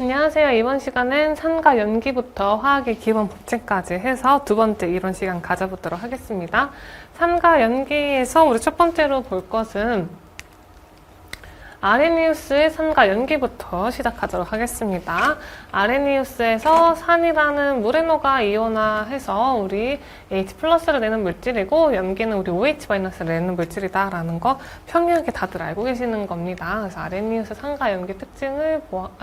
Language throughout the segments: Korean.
안녕하세요. 이번 시간은 산과 연기부터 화학의 기본 법칙까지 해서 두 번째 이론 시간 가져보도록 하겠습니다. 산과 연기에서 우리 첫 번째로 볼 것은 아레니우스의 산과 연기부터 시작하도록 하겠습니다. 아레니우스에서 산이라는 물에 녹아 이온화해서 우리 H+를 내는 물질이고 연기는 우리 OH- 내는 물질이다 라는 거 평이하게 다들 알고 계시는 겁니다. 그래서 아레니우스 산과 연기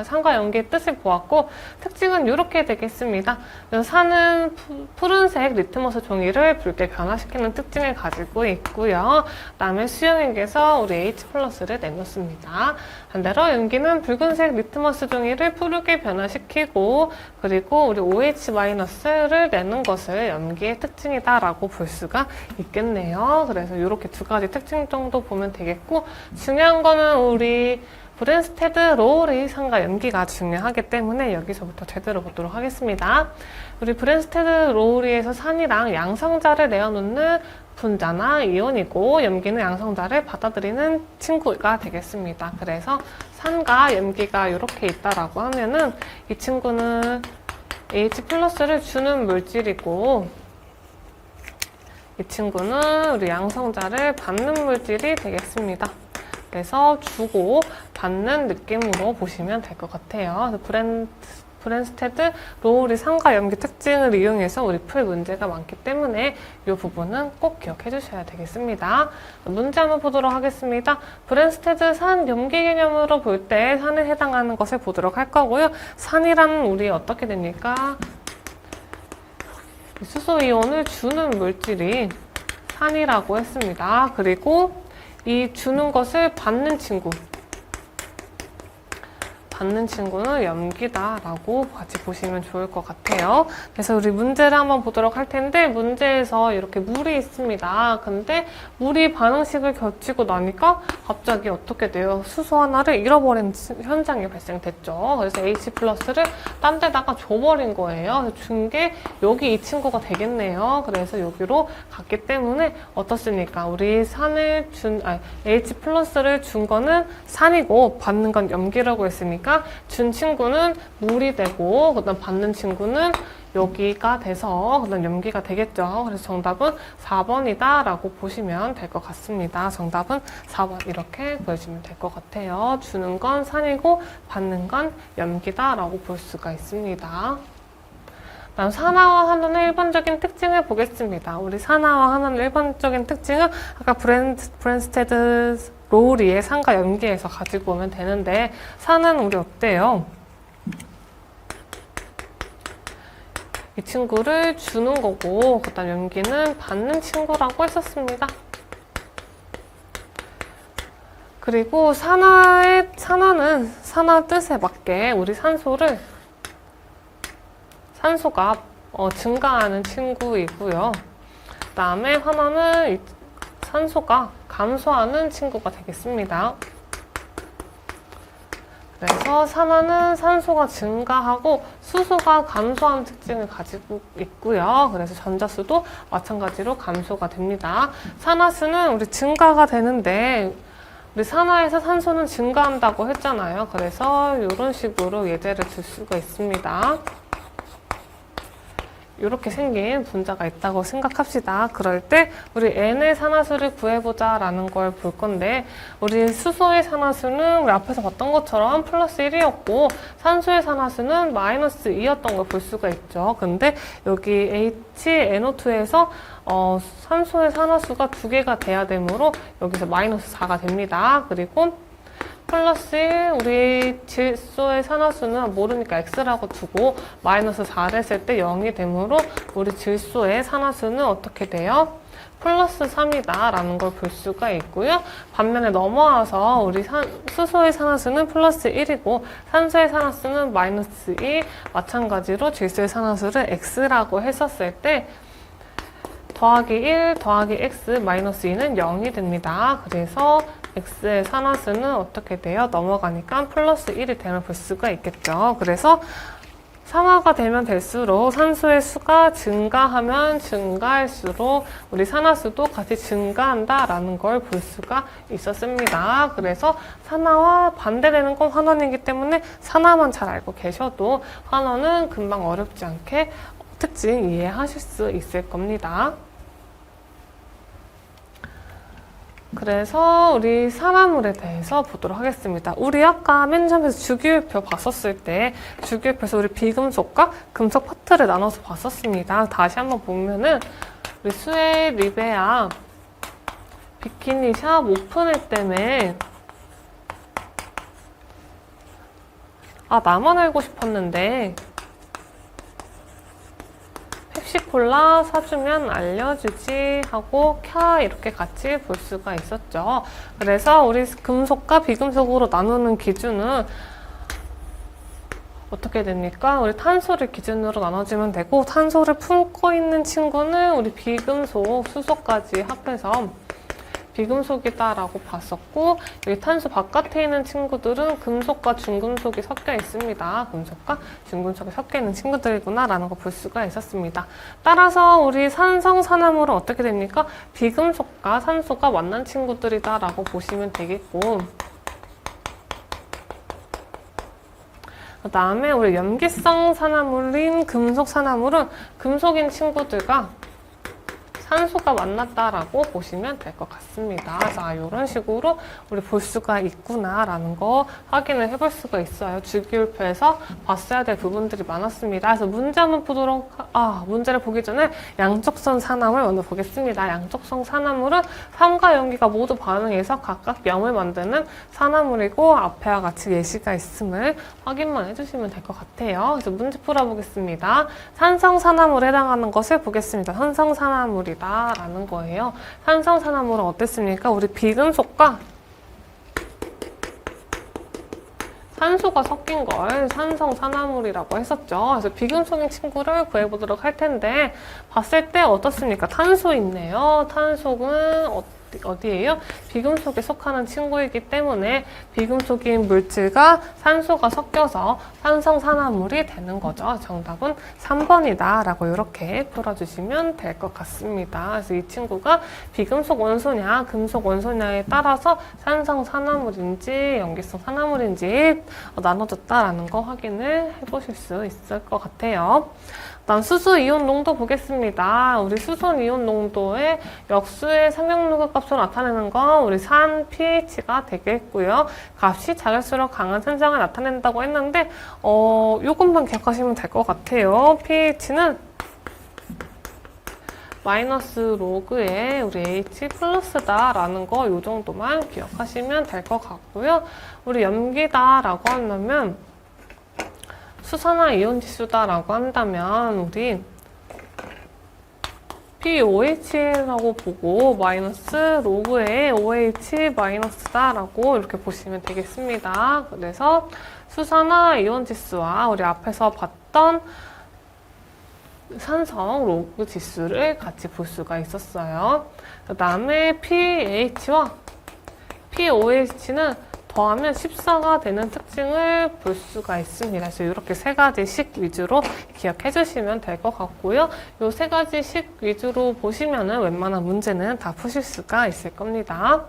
산과 연기의 뜻을 보았고 특징은 이렇게 되겠습니다. 산은 푸른색 리트머스 종이를 붉게 변화시키는 특징을 가지고 있고요. 그다음에 수용액에서 우리 H+를 내놓습니다. 반대로 연기는 붉은색 리트머스 종이를 푸르게 변화시키고 그리고 우리 OH-를 내는 것을 연기의 특징이다라고 볼 수가 있겠네요. 그래서 이렇게 두 가지 특징 정도 보면 되겠고 중요한 거는 우리 브랜스테드 로우리 산과 연기가 중요하기 때문에 여기서부터 제대로 보도록 하겠습니다. 우리 브랜스테드 로우리에서 산이랑 양성자를 내어놓는 분자나 이온이고 연기는 양성자를 받아들이는 친구가 되겠습니다. 그래서 산과 연기가 이렇게 있다라고 하면은 이 친구는 H+를 주는 물질이고 이 친구는 우리 양성자를 받는 물질이 되겠습니다. 그래서 주고 받는 느낌으로 보시면 될 것 같아요. 브랜스테드 로우리 산과 연기 특징을 이용해서 우리 풀 문제가 많기 때문에 이 부분은 꼭 기억해 주셔야 되겠습니다. 문제 한번 보도록 하겠습니다. 브랜스테드 산 연기 개념으로 볼 때 산에 해당하는 것을 보도록 할 거고요. 산이란 우리 어떻게 됩니까? 수소이온을 주는 물질이 산이라고 했습니다. 그리고 이 주는 것을 받는 친구는 염기다라고 같이 보시면 좋을 것 같아요. 그래서 우리 문제를 한번 보도록 할 텐데 문제에서 이렇게 물이 있습니다. 근데 물이 반응식을 거치고 나니까 갑자기 어떻게 돼요? 수소 하나를 잃어버린 현상이 발생됐죠. 그래서 H+를 딴 데다가 줘버린 거예요. 준 게 여기 이 친구가 되겠네요. 그래서 여기로 갔기 때문에 어떻습니까? 우리 H+를 준 거는 산이고 받는 건 염기라고 했으니까 준 친구는 물이 되고 그다음 받는 친구는 여기가 돼서 그다음 염기가 되겠죠. 그래서 정답은 4번이다 라고 보시면 될 것 같습니다. 정답은 4번 이렇게 보여주면 될 것 같아요. 주는 건 산이고 받는 건 염기다 라고 볼 수가 있습니다. 다음 산화화하는 일반적인 특징을 보겠습니다. 우리 산화화하는 일반적인 특징은 아까 브랜스테드 로우리의 산과 연기에서 가지고 오면 되는데 산은 우리 어때요? 이 친구를 주는 거고 그다음 연기는 받는 친구라고 했었습니다. 그리고 산화는 산화 뜻에 맞게 우리 산소가 증가하는 친구이고요. 그 다음에 환화는 산소가 감소하는 친구가 되겠습니다. 그래서 산화는 산소가 증가하고 수소가 감소하는 특징을 가지고 있고요. 그래서 전자수도 마찬가지로 감소가 됩니다. 산화수는 우리 증가가 되는데 우리 산화에서 산소는 증가한다고 했잖아요. 그래서 이런 식으로 예제를 들 수가 있습니다. 이렇게 생긴 분자가 있다고 생각합시다. 그럴 때 우리 N의 산화수를 구해보자 라는 걸 볼 건데 우리 수소의 산화수는 우리 앞에서 봤던 것처럼 플러스 1이었고 산소의 산화수는 마이너스 2였던 걸 볼 수가 있죠. 근데 여기 HNO2에서 산소의 산화수가 2개가 돼야 되므로 여기서 마이너스 4가 됩니다. 그리고 플러스 1, 우리 질소의 산화수는 모르니까 X라고 두고 마이너스 4를 했을 때 0이 되므로 우리 질소의 산화수는 어떻게 돼요? 플러스 3이다 라는 걸 볼 수가 있고요. 반면에 넘어와서 우리 수소의 산화수는 플러스 1이고 산소의 산화수는 마이너스 2, 마찬가지로 질소의 산화수를 X라고 했었을 때 더하기 1 더하기 X 마이너스 2는 0이 됩니다. 그래서 X의 산화수는 어떻게 돼요? 넘어가니까 플러스 1이 되면 볼 수가 있겠죠. 그래서 산화가 되면 될수록 산소의 수가 증가하면 증가할수록 우리 산화수도 같이 증가한다라는 걸 볼 수가 있었습니다. 그래서 산화와 반대되는 건 환원이기 때문에 산화만 잘 알고 계셔도 환원은 금방 어렵지 않게 특징 이해하실 수 있을 겁니다. 그래서 우리 산화물에 대해서 보도록 하겠습니다. 우리 아까 맨 처음에서 주기율표 봤었을 때 주기율표에서 우리 비금속과 금속 파트를 나눠서 봤었습니다. 다시 한번 보면은 우리 스웨, 리베아, 비키니샵 오픈을 때문에 나만 알고 싶었는데 펩시콜라 사주면 알려주지 하고 캬 이렇게 같이 볼 수가 있었죠. 그래서 우리 금속과 비금속으로 나누는 기준은 어떻게 됩니까? 우리 탄소를 기준으로 나눠주면 되고 탄소를 품고 있는 친구는 우리 비금속, 수소까지 합해서 비금속이다라고 봤었고 여기 탄소 바깥에 있는 친구들은 금속과 중금속이 섞여 있습니다. 금속과 중금속이 섞여 있는 친구들이구나 라는 거 볼 수가 있었습니다. 따라서 우리 산성산화물은 어떻게 됩니까? 비금속과 산소가 만난 친구들이다 라고 보시면 되겠고 그 다음에 우리 염기성 산화물인 금속 산화물은 금속인 친구들과 산소가 만났다라고 보시면 될 것 같습니다. 자, 이런 식으로 우리 볼 수가 있구나라는 거 확인을 해볼 수가 있어요. 주기율표에서 봤어야 될 부분들이 많았습니다. 그래서 문제 한번 문제를 보기 전에 양적선 산화물 먼저 보겠습니다. 양적성 산화물은 삼과 염기가 모두 반응해서 각각 염을 만드는 산화물이고 앞에와 같이 예시가 있음을 확인만 해주시면 될 것 같아요. 그래서 문제 풀어보겠습니다. 산성 산화물에 해당하는 것을 보겠습니다. 산성 산화물이 라는 거예요. 산성산화물은 어땠습니까? 우리 비금속과 산소가 섞인 걸 산성산화물이라고 했었죠. 그래서 비금속인 친구를 구해보도록 할 텐데 봤을 때 어떻습니까? 탄소 있네요. 탄소는 어디예요? 비금속에 속하는 친구이기 때문에 비금속인 물질과 산소가 섞여서 산성산화물이 되는 거죠. 정답은 3번이다 라고 이렇게 풀어주시면 될 것 같습니다. 그래서 이 친구가 비금속 원소냐 금속 원소냐에 따라서 산성산화물인지 염기성 산화물인지 나눠졌다라는 거 확인을 해보실 수 있을 것 같아요. 다음 수소 이온 농도 보겠습니다. 우리 수소 이온 농도의 역수의 삼형누구 값으로 나타내는 건 우리 산 pH가 되겠고요. 값이 작을수록 강한 현상을 나타낸다고 했는데 요것만 기억하시면 될 것 같아요. pH는 마이너스 로그의 우리 H 플러스다라는 거 요 정도만 기억하시면 될 것 같고요. 우리 염기다라고 한다면 수산화 이온 지수다라고 한다면 우리 POH라고 보고 마이너스 로그의 OH 마이너스다라고 이렇게 보시면 되겠습니다. 그래서 수산화 이온 지수와 우리 앞에서 봤던 산성 로그 지수를 같이 볼 수가 있었어요. 그 다음에 pH와 POH는 더하면 14가 되는 특징을 볼 수가 있습니다. 그래서 이렇게 세 가지씩 위주로 기억해 주시면 될 것 같고요. 이 세 가지씩 위주로 보시면은 웬만한 문제는 다 푸실 수가 있을 겁니다.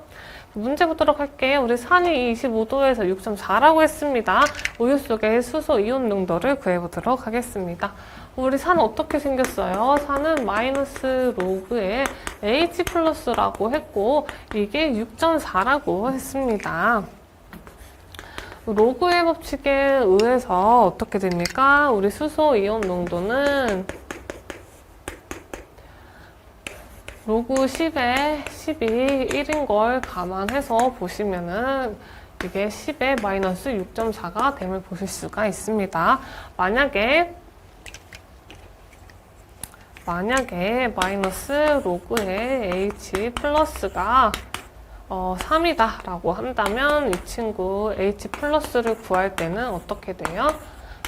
문제 보도록 할게요. 우리 산이 25도에서 6.4라고 했습니다. 우유 속의 수소 이온 농도를 구해보도록 하겠습니다. 우리 산은 어떻게 생겼어요? 산은 마이너스 로그의 H 플러스라고 했고 이게 6.4라고 했습니다. 로그의 법칙에 의해서 어떻게 됩니까? 우리 수소 이온 농도는 로그 10에 10이 1인 걸 감안해서 보시면은 이게 10에 마이너스 6.4가 됨을 보실 수가 있습니다. 만약에 마이너스 로그의 H 플러스가 3이다 라고 한다면 이 친구 H 플러스를 구할 때는 어떻게 돼요?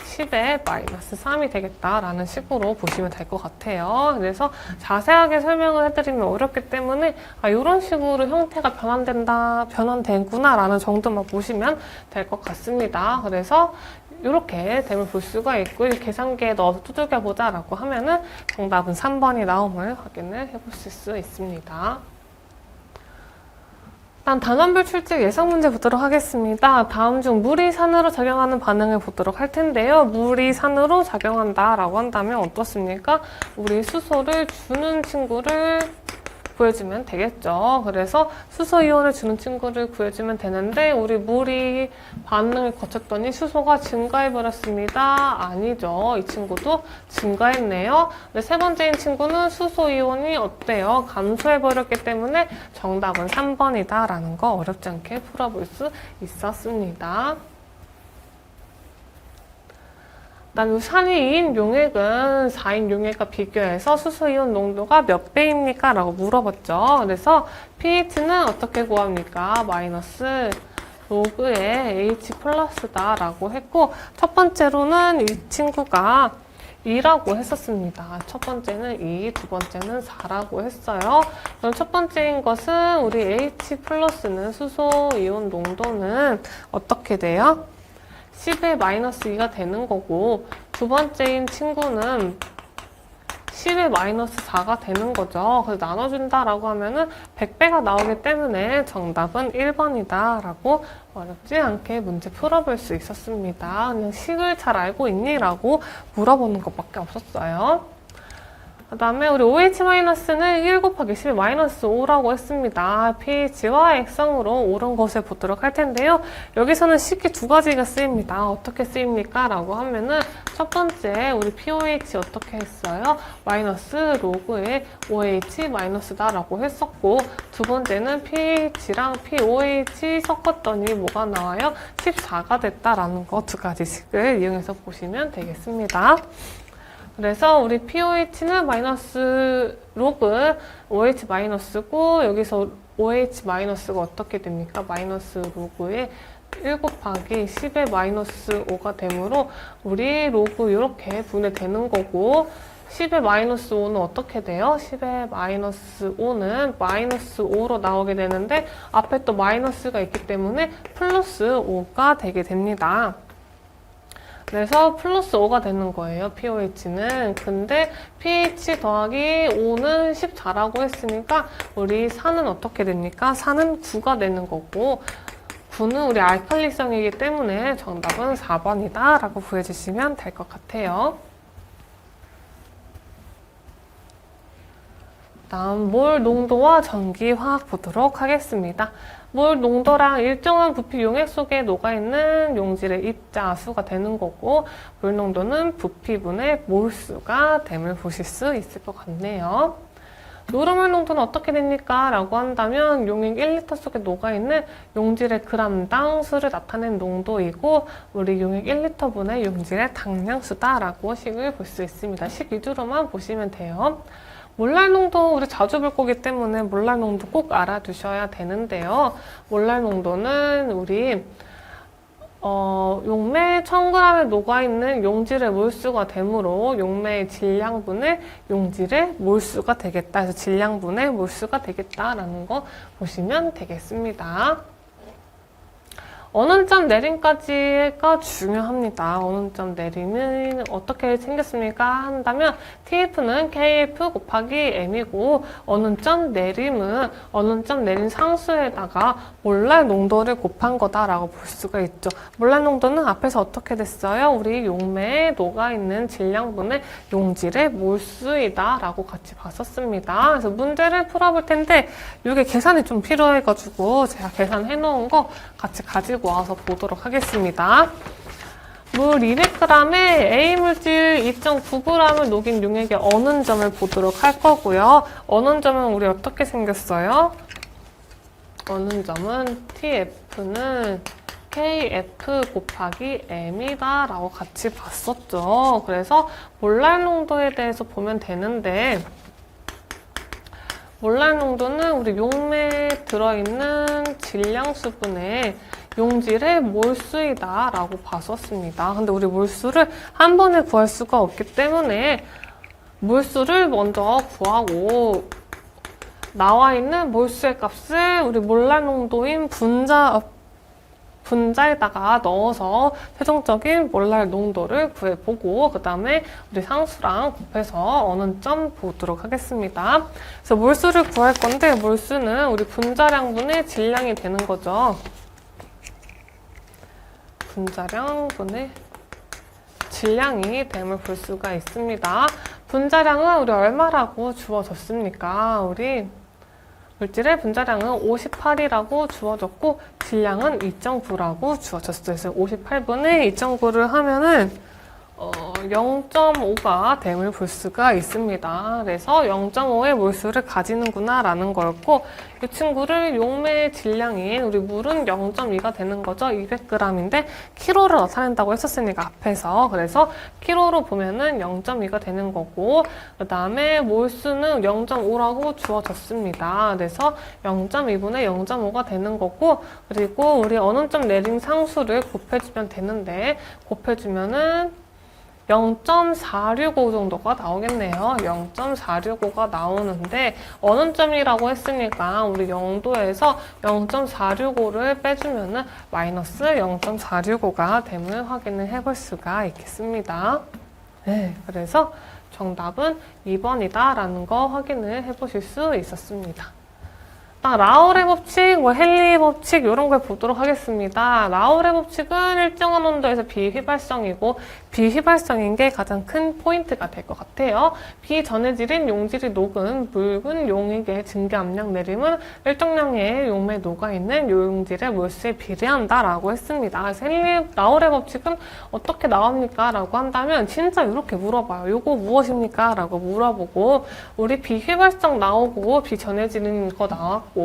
10의 마이너스 3이 되겠다라는 식으로 보시면 될 것 같아요. 그래서 자세하게 설명을 해드리면 어렵기 때문에 이런 식으로 형태가 변환되구나 라는 정도만 보시면 될 것 같습니다. 그래서 이렇게 됨을 볼 수가 있고 계산기에 넣어서 두들겨보자 라고 하면은 정답은 3번이 나옴을 확인을 해보실 수 있습니다. 일단 단원별 출제 예상 문제 보도록 하겠습니다. 다음 중 물이 산으로 작용하는 반응을 보도록 할 텐데요. 물이 산으로 작용한다 라고 한다면 어떻습니까? 우리 수소를 주는 친구를 구해주면 되겠죠. 그래서 수소 이온을 주는 친구를 구해주면 되는데 우리 물이 반응을 거쳤더니 수소가 증가해버렸습니다. 아니죠. 이 친구도 증가했네요. 근데 세 번째인 친구는 수소 이온이 어때요? 감소해버렸기 때문에 정답은 3번이다 라는 거 어렵지 않게 풀어볼 수 있었습니다. 그다음 산이인 용액은 4인 용액과 비교해서 수소이온 농도가 몇 배입니까? 라고 물어봤죠. 그래서 pH는 어떻게 구합니까? 마이너스 로그의 H 플러스다 라고 했고 첫 번째로는 이 친구가 2라고 했었습니다. 첫 번째는 2, 두 번째는 4라고 했어요. 그럼 첫 번째인 것은 우리 H 플러스는 수소이온 농도는 어떻게 돼요? 10의 마이너스 2가 되는 거고 두 번째인 친구는 10의 마이너스 4가 되는 거죠. 그래서 나눠준다라고 하면은 100배가 나오기 때문에 정답은 1번이다 라고 어렵지 않게 문제 풀어볼 수 있었습니다. 그냥 식을 잘 알고 있니? 라고 물어보는 것밖에 없었어요. 그 다음에 우리 OH-는 1 곱하기 10의 마이너스 5라고 했습니다. pH와 액성으로 옳은 것을 보도록 할 텐데요. 여기서는 쉽게 두 가지가 쓰입니다. 어떻게 쓰입니까? 라고 하면은 첫 번째 우리 pOH 어떻게 했어요? 마이너스 로그의 OH 마이너스다 라고 했었고 두 번째는 pH랑 pOH 섞었더니 뭐가 나와요? 14가 됐다라는 거 두 가지씩을 이용해서 보시면 되겠습니다. 그래서 우리 pOH는 마이너스 로그 OH 마이너스고 여기서 OH 마이너스가 어떻게 됩니까? 마이너스 로그의 1 곱하기 10의 마이너스 5가 되므로 우리 로그 이렇게 분해되는 거고 10의 마이너스 5는 어떻게 돼요? 10의 마이너스 5는 마이너스 5로 나오게 되는데 앞에 또 마이너스가 있기 때문에 플러스 5가 되게 됩니다. 그래서 플러스 5가 되는 거예요, pOH는. 근데 pH 더하기 5는 14라고 했으니까 우리 4는 어떻게 됩니까? 4는 9가 되는 거고 9는 우리 알칼리성이기 때문에 정답은 4번이다 라고 구해주시면 될 것 같아요. 다음 몰 농도와 전기 화학 보도록 하겠습니다. 몰 농도랑 일정한 부피 용액 속에 녹아있는 용질의 입자수가 되는 거고 몰 농도는 부피분의 몰수가 됨을 보실 수 있을 것 같네요. 노르몰 농도는 어떻게 됩니까? 라고 한다면 용액 1리터 속에 녹아있는 용질의 그람당 수를 나타낸 농도이고 우리 용액 1리터분의 용질의 당량수다 라고 식을 볼 수 있습니다. 식 위주로만 보시면 돼요. 몰랄 농도 우리 자주 볼 거기 때문에 몰랄 농도 꼭 알아두셔야 되는데요. 몰랄 농도는 우리 용매 1000g에 녹아있는 용질의 몰수가 되므로 용매의 질량분의 용질의 몰수가 되겠다. 그래서 질량분의 몰수가 되겠다라는 거 보시면 되겠습니다. 어느 점 내림까지가 중요합니다. 어느 점 내림은 어떻게 생겼습니까? 한다면 TF는 KF 곱하기 M이고 어느 점 내림은 어느 점 내림 상수에다가 몰랄 농도를 곱한 거다라고 볼 수가 있죠. 몰랄 농도는 앞에서 어떻게 됐어요? 우리 용매에 녹아있는 질량분의 용질의 몰수이다 라고 같이 봤었습니다. 그래서 문제를 풀어볼 텐데 이게 계산이 좀 필요해가지고 제가 계산해 놓은 거 같이 가지고 와서 보도록 하겠습니다. 물 200g에 A물질 2.9g을 녹인 용액의 어는 점을 보도록 할 거고요. 어는 점은 우리 어떻게 생겼어요? 어는 점은 TF는 KF 곱하기 M이다 라고 같이 봤었죠. 그래서 몰랄 농도에 대해서 보면 되는데 몰랄 농도는 우리 용매에 들어있는 질량 수분의 용질의 몰수이다 라고 봤었습니다. 근데 우리 몰수를 한 번에 구할 수가 없기 때문에 몰수를 먼저 구하고 나와 있는 몰수의 값을 우리 몰랄 농도인 분자에다가 넣어서 최종적인 몰랄 농도를 구해보고 그 다음에 우리 상수랑 곱해서 어느 점 보도록 하겠습니다. 그래서 몰수를 구할 건데 몰수는 우리 분자량분의 질량이 되는 거죠. 분자량분의 질량이 됨을 볼 수가 있습니다. 분자량은 우리 얼마라고 주어졌습니까? 우리 물질의 분자량은 58이라고 주어졌고 질량은 2.9라고 주어졌어요. 그래서 58분의 2.9를 하면은 0.5가 됨을 볼 수가 있습니다. 그래서 0.5의 몰수를 가지는구나 라는 거였고 이 친구를 용매의 질량인 우리 물은 0.2가 되는 거죠. 200g인데 키로를 나타낸다고 했었으니까 앞에서 그래서 키로로 보면은 0.2가 되는 거고 그 다음에 몰수는 0.5라고 주어졌습니다. 그래서 0.2분의 0.5가 되는 거고 그리고 우리 어느 점 내린 상수를 곱해주면 되는데 곱해주면은 0.465 정도가 나오겠네요. 0.465가 나오는데 어느 점이라고 했으니까 우리 0도에서 0.465를 빼주면은 마이너스 0.465가 됨을 확인을 해볼 수가 있겠습니다. 네, 그래서 정답은 2번이다 라는 거 확인을 해보실 수 있었습니다. 라울의 법칙, 헨리의 법칙 이런 걸 보도록 하겠습니다. 라울의 법칙은 일정한 온도에서 비휘발성이고 비휘발성인 게 가장 큰 포인트가 될 것 같아요. 비전해질인 용질이 녹은 묽은 용액의 증기 압력 내림은 일정량의 용매에 녹아있는 용질의 몰수에 비례한다라고 했습니다. 그래서 라울의 법칙은 어떻게 나옵니까? 라고 한다면 진짜 이렇게 물어봐요. 이거 무엇입니까? 라고 물어보고 우리 비휘발성 나오고 비전해지는 거 나왔고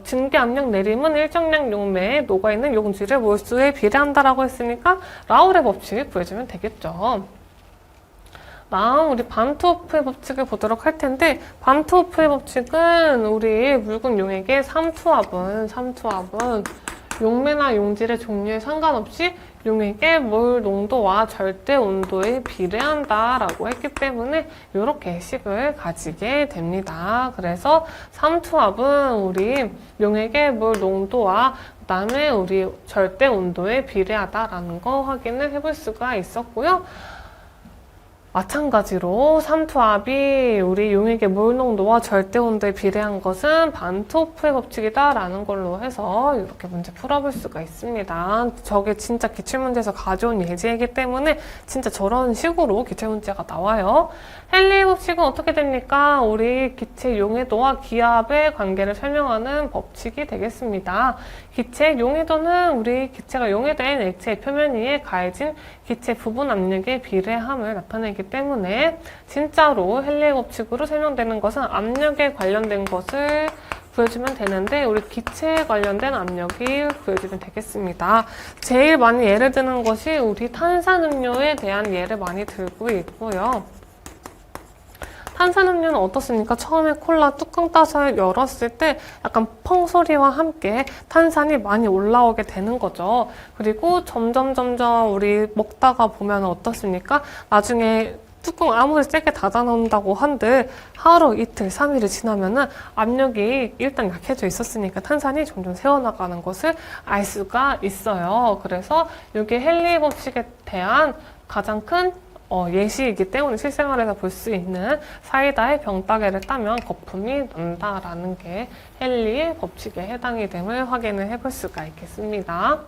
증기 압력 내림은 일정량 용매에 녹아있는 용질의 몰수에 비례한다라고 했으니까 라울의 법칙 구해주면 되겠죠. 다음 우리 반트호프의 법칙을 보도록 할 텐데 반트호프의 법칙은 우리 묽은 용액의 삼투압은 용매나 용질의 종류에 상관없이 용액의 몰 농도와 절대 온도에 비례한다라고 했기 때문에 이렇게 식을 가지게 됩니다. 그래서 삼투압은 우리 용액의 몰 농도와 그 다음에 우리 절대 온도에 비례하다라는 거 확인을 해볼 수가 있었고요. 마찬가지로 삼투압이 우리 용액의 몰 농도와 절대 온도에 비례한 것은 반트호프의 법칙이다 라는 걸로 해서 이렇게 문제 풀어볼 수가 있습니다. 저게 진짜 기출문제에서 가져온 예제이기 때문에 진짜 저런 식으로 기출문제가 나와요. 헨리의 법칙은 어떻게 됩니까? 우리 기체 용해도와 기압의 관계를 설명하는 법칙이 되겠습니다. 기체 용해도는 우리 기체가 용해된 액체의 표면 위에 가해진 기체 부분 압력의 비례함을 나타내기 때문에 진짜로 헨리의 법칙으로 설명되는 것은 압력에 관련된 것을 구해주면 되는데 우리 기체에 관련된 압력이 구해주면 되겠습니다. 제일 많이 예를 드는 것이 우리 탄산음료에 대한 예를 많이 들고 있고요. 탄산음료는 어떻습니까? 처음에 콜라 뚜껑 따서 열었을 때 약간 펑 소리와 함께 탄산이 많이 올라오게 되는 거죠. 그리고 점점 우리 먹다가 보면 어떻습니까? 나중에 뚜껑 아무리 세게 닫아놓는다고 한들 하루, 이틀, 3일이 지나면은 압력이 일단 약해져 있었으니까 탄산이 점점 새어나가는 것을 알 수가 있어요. 그래서 이게 헨리의 법칙에 대한 가장 큰 예시이기 때문에 실생활에서 볼 수 있는 사이다의 병따개를 따면 거품이 난다라는 게 헨리의 법칙에 해당이 됨을 확인을 해볼 수가 있겠습니다.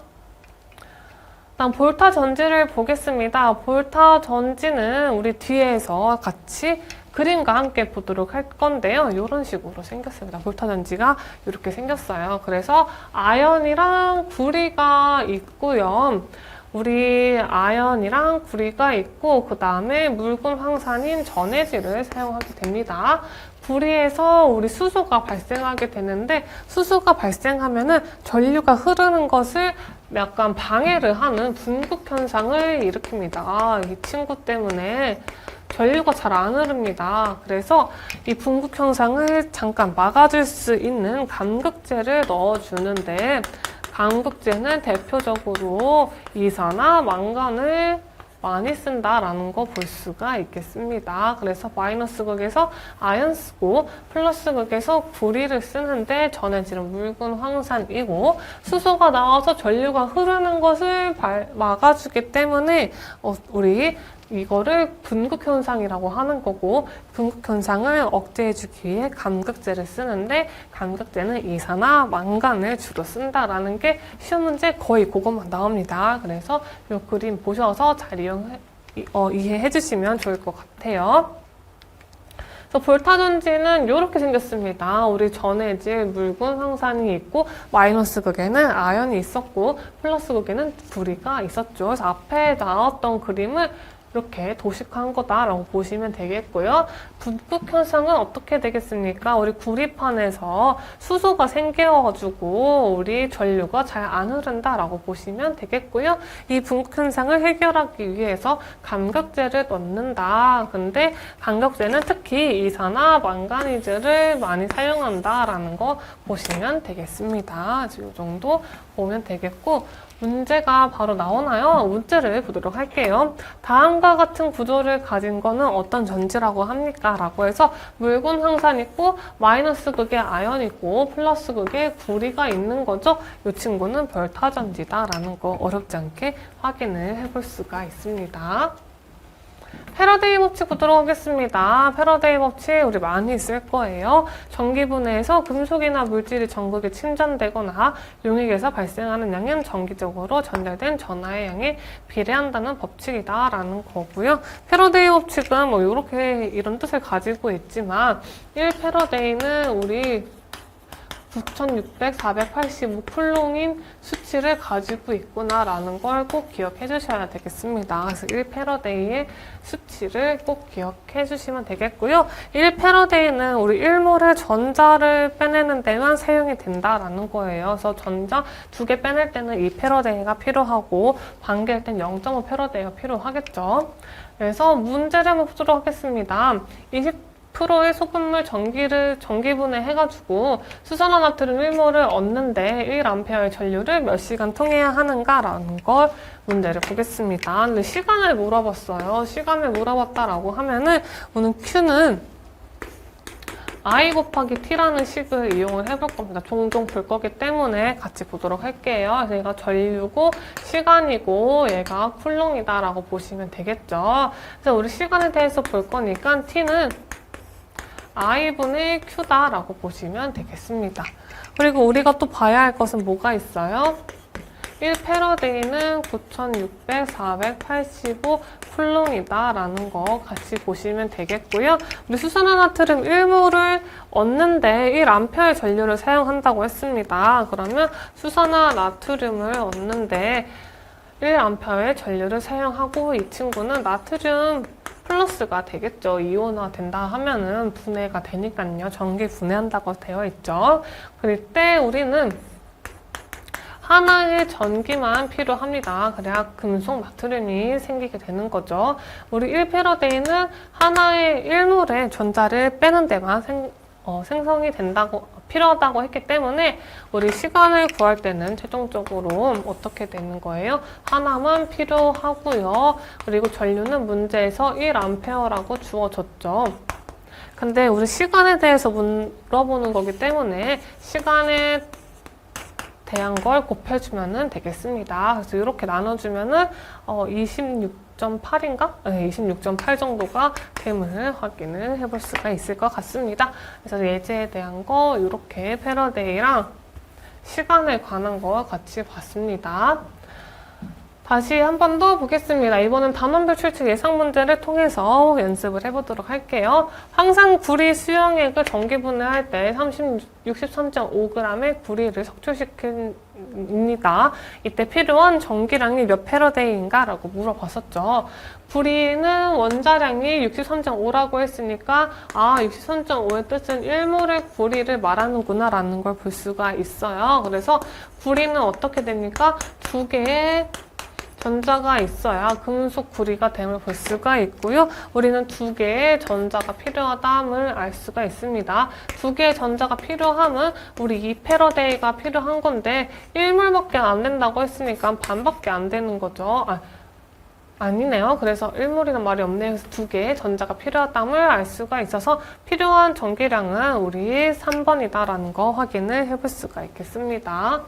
다음 볼타 전지를 보겠습니다. 볼타 전지는 우리 뒤에서 같이 그림과 함께 보도록 할 건데요. 이런 식으로 생겼습니다. 볼타 전지가 이렇게 생겼어요. 그래서 아연이랑 구리가 있고요. 우리 아연이랑 구리가 있고 그 다음에 묽은 황산인 전해질을 사용하게 됩니다. 구리에서 우리 수소가 발생하게 되는데 수소가 발생하면은 전류가 흐르는 것을 약간 방해를 하는 분극 현상을 일으킵니다. 이 친구 때문에 전류가 잘 안 흐릅니다. 그래서 이 분극 현상을 잠깐 막아줄 수 있는 감극제를 넣어주는데 감극제는 대표적으로 이산화 망간을 많이 쓴다라는 거 볼 수가 있겠습니다. 그래서 마이너스 극에서 아연 쓰고 플러스 극에서 구리를 쓰는데 전해질은 묽은 황산이고 수소가 나와서 전류가 흐르는 것을 막아주기 때문에 우리 이거를 분극현상이라고 하는 거고, 분극현상을 억제해주기 위해 감극제를 쓰는데, 감극제는 이산화 망간을 주로 쓴다라는 게 시험 문제 거의 그것만 나옵니다. 그래서 이 그림 보셔서 잘 이해해 주시면 좋을 것 같아요. 볼타전지는 이렇게 생겼습니다. 우리 전해질 묽은 황산이 있고 마이너스 극에는 아연이 있었고 플러스 극에는 구리가 있었죠. 그래서 앞에 나왔던 그림을 이렇게 도식한 거다라고 보시면 되겠고요. 분극 현상은 어떻게 되겠습니까? 우리 구리판에서 수소가 생겨가지고 우리 전류가 잘 안 흐른다라고 보시면 되겠고요. 이 분극 현상을 해결하기 위해서 감극제를 넣는다. 근데 감극제는 특히 이산화 망가니즈를 많이 사용한다라는 거 보시면 되겠습니다. 이 정도 보면 되겠고, 문제가 바로 나오나요? 문제를 보도록 할게요. 다음과 같은 구조를 가진 거는 어떤 전지라고 합니까? 라고 해서 묽은 황산 있고 마이너스 극에 아연 있고 플러스 극에 구리가 있는 거죠. 이 친구는 별타전지다라는 거 어렵지 않게 확인을 해볼 수가 있습니다. 패러데이 법칙 보도록 하겠습니다. 패러데이 법칙 우리 많이 쓸 거예요. 전기분해에서 금속이나 물질이 전극에 침전되거나 용액에서 발생하는 양은 정기적으로 전달된 전하의 양에 비례한다는 법칙이다 라는 거고요. 패러데이 법칙은 뭐 이렇게 이런 뜻을 가지고 있지만 1패러데이는 우리 9600, 485 쿨롱인 수치를 가지고 있구나라는 걸 꼭 기억해 주셔야 되겠습니다. 그래서 1패러데이의 수치를 꼭 기억해 주시면 되겠고요. 1패러데이는 우리 1몰의 전자를 빼내는 데만 사용이 된다라는 거예요. 그래서 전자 2개 빼낼 때는 2패러데이가 필요하고 반개일 땐 0.5패러데이가 필요하겠죠. 그래서 문제를 한번 보도록 하겠습니다. 20%의 소금물 전기분해 해가지고 수산화 나트륨 1몰을 얻는데 1A의 전류를 몇 시간 통해야 하는가라는 걸 문제를 보겠습니다. 근데 시간을 물어봤어요. 시간을 물어봤다라고 하면은 오늘 Q는 I 곱하기 T라는 식을 이용을 해볼 겁니다. 종종 볼 거기 때문에 같이 보도록 할게요. 그래서 얘가 전류고 시간이고 얘가 쿨롱이다라고 보시면 되겠죠. 그래서 우리 시간에 대해서 볼 거니까 T는 I분의 Q다라고 보시면 되겠습니다. 그리고 우리가 또 봐야 할 것은 뭐가 있어요? 1패러데이는 9600, 485 쿨롱이다라는 거 같이 보시면 되겠고요. 우리 수산화 나트륨 1몰을 얻는데 1A의 전류를 사용한다고 했습니다. 그러면 수산화 나트륨을 얻는데 1A의 전류를 사용하고 이 친구는 나트륨 플러스가 되겠죠. 이온화 된다 하면은 분해가 되니까요. 전기 분해한다고 되어 있죠. 그럴 때 우리는 하나의 전기만 필요합니다. 그래야 금속 나트륨이 생기게 되는 거죠. 우리 1패러데이는 하나의 1몰의 전자를 빼는 데만 생성이 된다고 필요하다고 했기 때문에 우리 시간을 구할 때는 최종적으로 어떻게 되는 거예요? 하나만 필요하고요. 그리고 전류는 문제에서 1A라고 주어졌죠. 근데 우리 시간에 대해서 물어보는 거기 때문에 시간에 대한 걸 곱해주면 되겠습니다. 그래서 이렇게 나눠주면은 26.8인가? 네, 26.8 정도가 됨을 확인을 해볼 수가 있을 것 같습니다. 그래서 예제에 대한 거 이렇게 패러데이랑 시간에 관한 거 같이 봤습니다. 다시 한 번 더 보겠습니다. 이번엔 단원별 출제 예상 문제를 통해서 연습을 해보도록 할게요. 항상 구리 수용액을 전기분해할 때 63.5g의 구리를 석출시킵니다. 이때 필요한 전기량이 몇 패러데이인가? 라고 물어봤었죠. 구리는 원자량이 63.5라고 했으니까 63.5의 뜻은 1몰의 구리를 말하는구나 라는 걸 볼 수가 있어요. 그래서 구리는 어떻게 됩니까? 두 개의 전자가 있어야 금속 구리가 됨을 볼 수가 있고요. 우리는 두 개의 전자가 필요하다함을 알 수가 있습니다. 두 개의 전자가 필요함은 우리 이 패러데이가 필요한 건데 1몰밖에 안 된다고 했으니까 반밖에 안 되는 거죠. 아니네요. 그래서 1몰이란 말이 없네요. 그래서 두 개의 전자가 필요하다함을 알 수가 있어서 필요한 전기량은 우리 3번이다라는 거 확인을 해볼 수가 있겠습니다.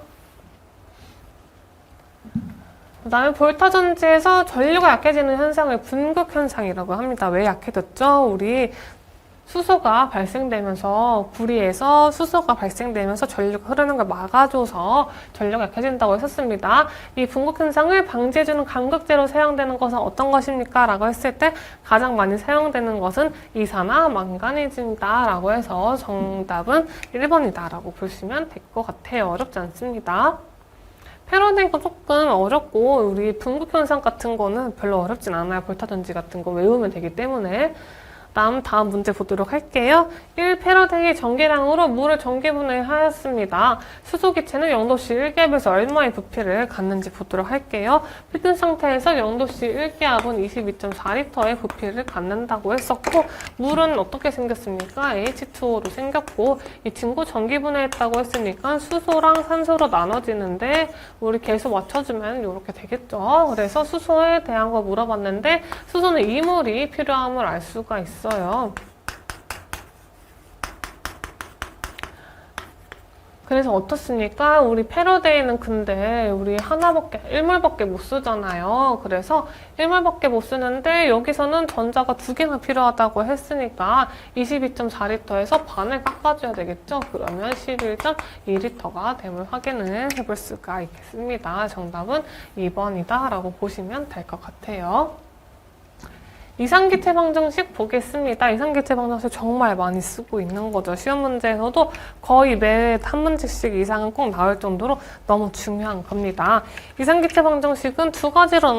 그 다음에 볼타전지에서 전류가 약해지는 현상을 분극현상이라고 합니다. 왜 약해졌죠? 우리 수소가 발생되면서 구리에서 수소가 발생되면서 전류가 흐르는 걸 막아줘서 전류가 약해진다고 했었습니다. 이 분극현상을 방지해주는 감극제로 사용되는 것은 어떤 것입니까? 라고 했을 때 가장 많이 사용되는 것은 이산화 망가니즘이다 라고 해서 정답은 1번이다 라고 보시면 될 것 같아요. 어렵지 않습니다. 패러데이가 조금 어렵고 우리 분극현상 같은 거는 별로 어렵진 않아요. 볼타전지 같은 거 외우면 되기 때문에. 다음 문제 보도록 할게요. 1패러데이 전기량으로 물을 전기분해하였습니다. 수소기체는 0도씨 1기압에서 얼마의 부피를 갖는지 보도록 할게요. 필든 상태에서 0도씨 1기압은 22.4리터의 부피를 갖는다고 했었고 물은 어떻게 생겼습니까? H2O로 생겼고 이 친구 전기분해했다고 했으니까 수소랑 산소로 나눠지는데 우리 계속 맞춰주면 이렇게 되겠죠. 그래서 수소에 대한 거 물어봤는데 수소는 2몰이 필요함을 알 수가 있어요. 그래서 어떻습니까? 우리 패러데이는 근데 우리 하나밖에 1몰밖에 못 쓰잖아요. 그래서 1몰밖에 못 쓰는데 여기서는 전자가 두 개나 필요하다고 했으니까 22.4리터에서 반을 깎아줘야 되겠죠? 그러면 11.2리터가 됨을 확인을 해볼 수가 있겠습니다. 정답은 2번이다 라고 보시면 될 것 같아요. 이상기체 방정식 보겠습니다. 이상기체 방정식 정말 많이 쓰고 있는 거죠. 시험 문제에서도 거의 매 한 문제씩 이상은 꼭 나올 정도로 너무 중요한 겁니다. 이상기체 방정식은 두 가지로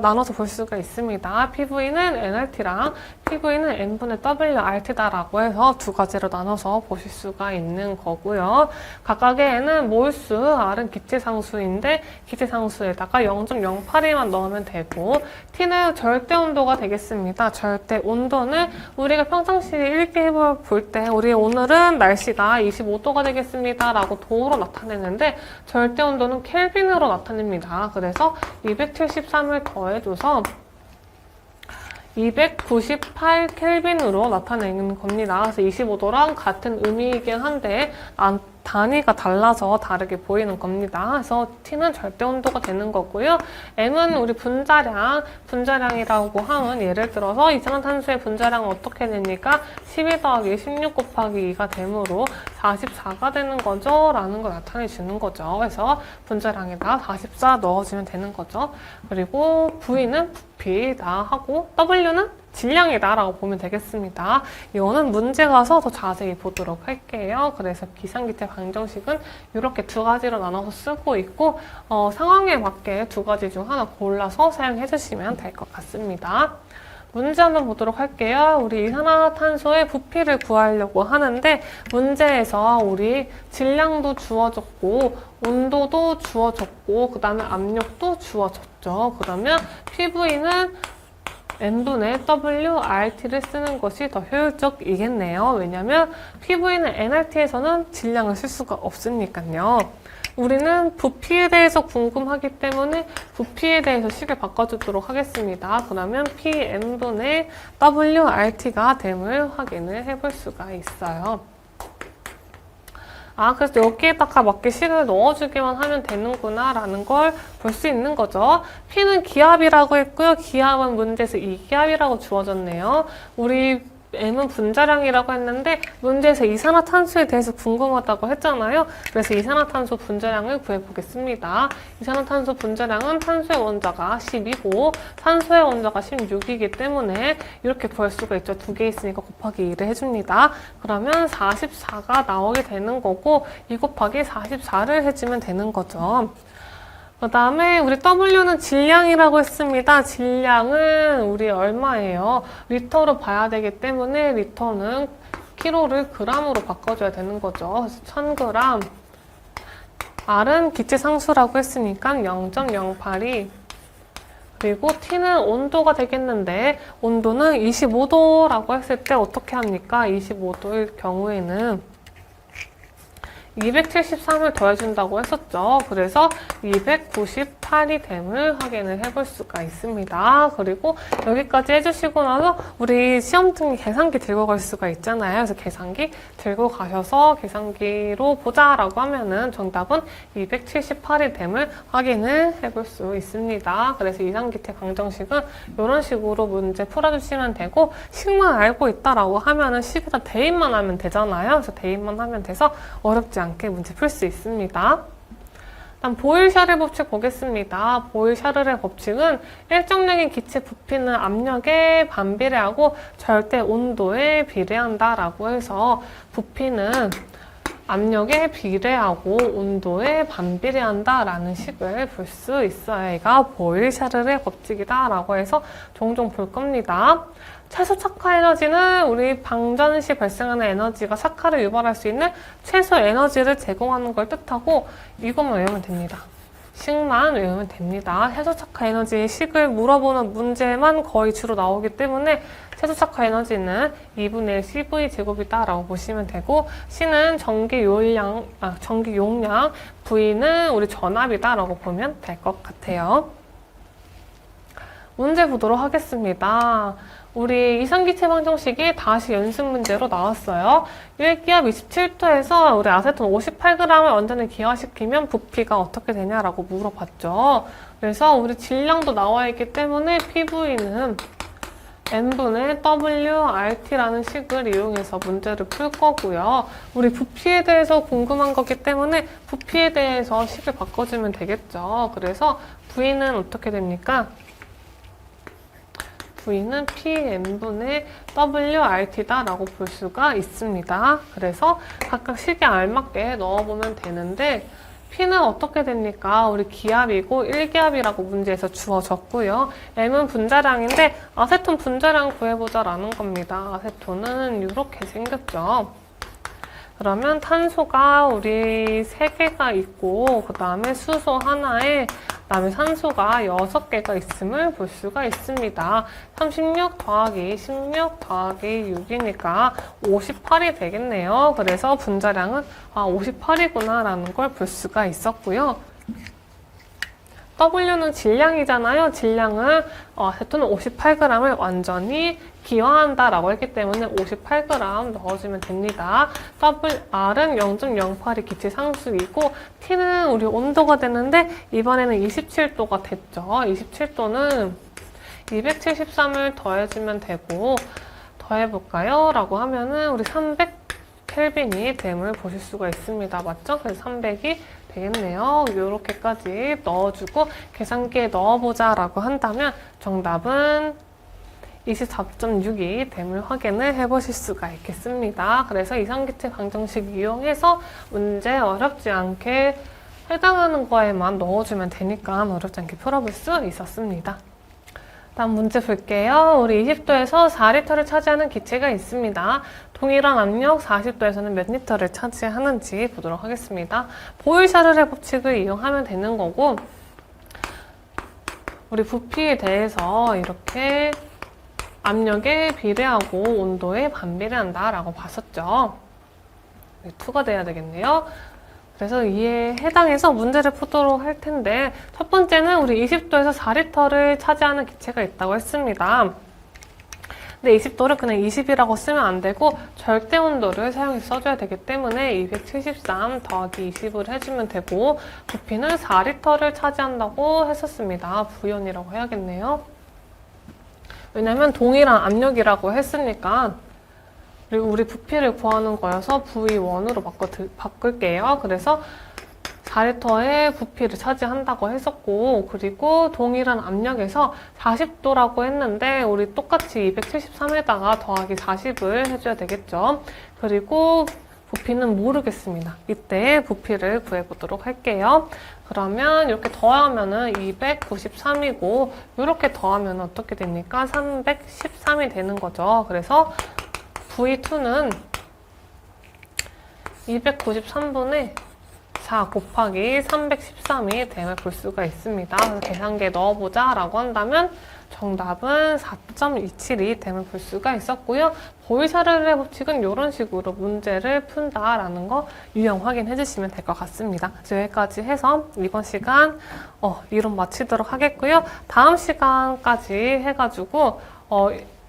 나눠서 볼 수가 있습니다. PV는 nRT랑 PV는 n분의 WRT다라고 해서 두 가지로 나눠서 보실 수가 있는 거고요. 각각의 n은 몰수, R은 기체상수인데 기체상수에다가 0.08만 넣으면 되고 T는 절대 온도가 되겠습니다. 절대 온도는 우리가 평상시에 일기예보 볼 때 우리 오늘은 날씨가 25도가 되겠습니다 라고 도로 나타내는데 절대 온도는 켈빈으로 나타냅니다. 그래서 273을 더해줘서 298 켈빈으로 나타내는 겁니다. 그래서 25도랑 같은 의미이긴 한데 단위가 달라서 다르게 보이는 겁니다. 그래서 T는 절대 온도가 되는 거고요. M은 우리 분자량이라고 하면 예를 들어서 이산화탄소의 분자량은 어떻게 됩니까? 12 더하기 16 곱하기 2가 되므로 44가 되는 거죠. 라는 걸 나타내 주는 거죠. 그래서 분자량에다 44 넣어주면 되는 거죠. 그리고 V는 부피다 하고 W는 질량이다 라고 보면 되겠습니다. 이거는 문제 가서 더 자세히 보도록 할게요. 그래서 기상기체 방정식은 이렇게 두 가지로 나눠서 쓰고 있고 상황에 맞게 두 가지 중 하나 골라서 사용해 주시면 될 것 같습니다. 문제 한번 보도록 할게요. 우리 이산화탄소의 부피를 구하려고 하는데 문제에서 우리 질량도 주어졌고 온도도 주어졌고 그 다음에 압력도 주어졌죠. 그러면 PV는 n분의 WRT를 쓰는 것이 더 효율적이겠네요. 왜냐하면 PV는 nRT에서는 질량을 쓸 수가 없으니까요. 우리는 부피에 대해서 궁금하기 때문에 부피에 대해서 식을 바꿔주도록 하겠습니다. 그러면 PN분의 WRT가 됨을 확인을 해볼 수가 있어요. 그래서 여기에다가 맞게 식을 넣어주기만 하면 되는구나 라는 걸 볼 수 있는 거죠. P는 기압이라고 했고요. 기압은 문제에서 2기압이라고 주어졌네요. 우리 M은 분자량이라고 했는데 문제에서 이산화탄소에 대해서 궁금하다고 했잖아요. 그래서 이산화탄소 분자량을 구해보겠습니다. 이산화탄소 분자량은 탄소의 원자가 10이고 산소의 원자가 16이기 때문에 이렇게 구할 수가 있죠. 두 개 있으니까 곱하기 2를 해줍니다. 그러면 44가 나오게 되는 거고 2 곱하기 44를 해주면 되는 거죠. 그 다음에 우리 W는 질량이라고 했습니다. 질량은 우리 얼마예요? 리터로 봐야 되기 때문에 리터는 키로를 그람으로 바꿔줘야 되는 거죠. 그래서 1000g. R은 기체상수라고 했으니까 0.08이 그리고 T는 온도가 되겠는데 온도는 25도라고 했을 때 어떻게 합니까? 25도일 경우에는 273을 더해준다고 했었죠. 그래서 298이 됨을 확인을 해볼 수가 있습니다. 그리고 여기까지 해주시고 나서 우리 시험등에 계산기 들고 갈 수가 있잖아요. 그래서 계산기 들고 가셔서 계산기로 보자라고 하면은 정답은 278이 됨을 확인을 해볼 수 있습니다. 그래서 이상기태 방정식은 이런 식으로 문제 풀어주시면 되고 식만 알고 있다라고 하면은 식에다 대입만 하면 되잖아요. 그래서 대입만 하면 돼서 어렵지 않게 문제 풀 수 있습니다. 다음 보일-샤를 법칙 보겠습니다. 보일-샤를의 법칙은 일정량의 기체 부피는 압력에 반비례하고 절대 온도에 비례한다라고 해서 부피는 압력에 비례하고 온도에 반비례한다라는 식을 볼 수 있어요. 얘가 보일-샤를의 법칙이다라고 해서 종종 볼 겁니다. 최소 착화 에너지는 우리 방전 시 발생하는 에너지가 착화를 유발할 수 있는 최소 에너지를 제공하는 걸 뜻하고 이것만 외우면 됩니다. 식만 외우면 됩니다. 최소 착화 에너지의 식을 물어보는 문제만 거의 주로 나오기 때문에 최소 착화 에너지는 2분의 1 CV 제곱이다 라고 보시면 되고 C는 전기 용량, V는 우리 전압이다 라고 보면 될 것 같아요. 문제 보도록 하겠습니다. 우리 이상기체 방정식이 다시 연습 문제로 나왔어요. 1기압 27도에서 우리 아세톤 58g을 완전히 기화시키면 부피가 어떻게 되냐라고 물어봤죠. 그래서 우리 질량도 나와 있기 때문에 PV는 N분의 WRT라는 식을 이용해서 문제를 풀 거고요. 우리 부피에 대해서 궁금한 거기 때문에 부피에 대해서 식을 바꿔주면 되겠죠. 그래서 V는 어떻게 됩니까? V는 PN분의 WRT다라고 볼 수가 있습니다. 그래서 각각 식에 알맞게 넣어보면 되는데 P는 어떻게 됩니까? 우리 기압이고 1기압이라고 문제에서 주어졌고요. M은 분자량인데 아세톤 분자량 구해보자라는 겁니다. 아세톤은 이렇게 생겼죠. 그러면 탄소가 우리 3개가 있고 그 다음에 수소 하나에 그 다음에 산소가 6개가 있음을 볼 수가 있습니다. 36 더하기 16 더하기 6이니까 58이 되겠네요. 그래서 분자량은 58이구나 라는 걸 볼 수가 있었고요. W는 질량이잖아요. 질량은 아세톤은 58g을 완전히 기화한다라고 했기 때문에 58g 넣어주면 됩니다. R은 0.08이 기체 상수이고 T는 우리 온도가 되는데 이번에는 27도가 됐죠. 27도는 273을 더해주면 되고 더해볼까요? 라고 하면은 우리 300켈빈이 됨을 보실 수가 있습니다. 맞죠? 그래서 300이 되겠네요. 이렇게까지 넣어주고 계산기에 넣어보자 라고 한다면 정답은 24.6이 됨을 확인을 해보실 수가 있겠습니다. 그래서 이상기체 방정식 이용해서 문제 어렵지 않게 해당하는 거에만 넣어주면 되니까 어렵지 않게 풀어볼 수 있었습니다. 다음 문제 볼게요. 우리 20도에서 4리터를 차지하는 기체가 있습니다. 동일한 압력 40도에서는 몇 리터를 차지하는지 보도록 하겠습니다. 보일-샤를의 법칙을 이용하면 되는 거고 우리 부피에 대해서 이렇게 압력에 비례하고 온도에 반비례한다 라고 봤었죠. 2가 돼야 되겠네요. 그래서 이에 해당해서 문제를 푸도록 할 텐데 첫 번째는 우리 20도에서 4리터를 차지하는 기체가 있다고 했습니다. 근데 20도를 그냥 20이라고 쓰면 안 되고 절대 온도를 사용해서 써줘야 되기 때문에 273 더하기 20을 해주면 되고 부피는 4리터를 차지한다고 했었습니다. V1이라고 해야겠네요. 왜냐면 동일한 압력이라고 했으니까 그리고 우리 부피를 구하는 거여서 V1으로 바꿀게요. 그래서 4리터의 부피를 차지한다고 했었고 그리고 동일한 압력에서 40도라고 했는데 우리 똑같이 273에다가 더하기 40을 해줘야 되겠죠. 그리고 부피는 모르겠습니다. 이때 부피를 구해보도록 할게요. 그러면 이렇게 더하면은 293이고 이렇게 더하면 어떻게 됩니까? 313이 되는 거죠. 그래서 V2는 293분의 4 곱하기 313이 됨을 볼 수가 있습니다. 그래서 계산기에 넣어보자 라고 한다면 정답은 4.272 됨을 볼 수가 있었고요. 보이샤르르의 법칙은 이런 식으로 문제를 푼다라는 거 유형 확인해 주시면 될 것 같습니다. 그래서 여기까지 해서 이번 시간 이론 마치도록 하겠고요. 다음 시간까지 해가지고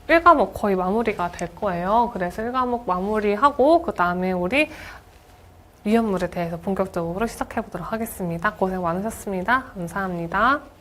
1과목 거의 마무리가 될 거예요. 그래서 1과목 마무리하고 그 다음에 우리 위험물에 대해서 본격적으로 시작해 보도록 하겠습니다. 고생 많으셨습니다. 감사합니다.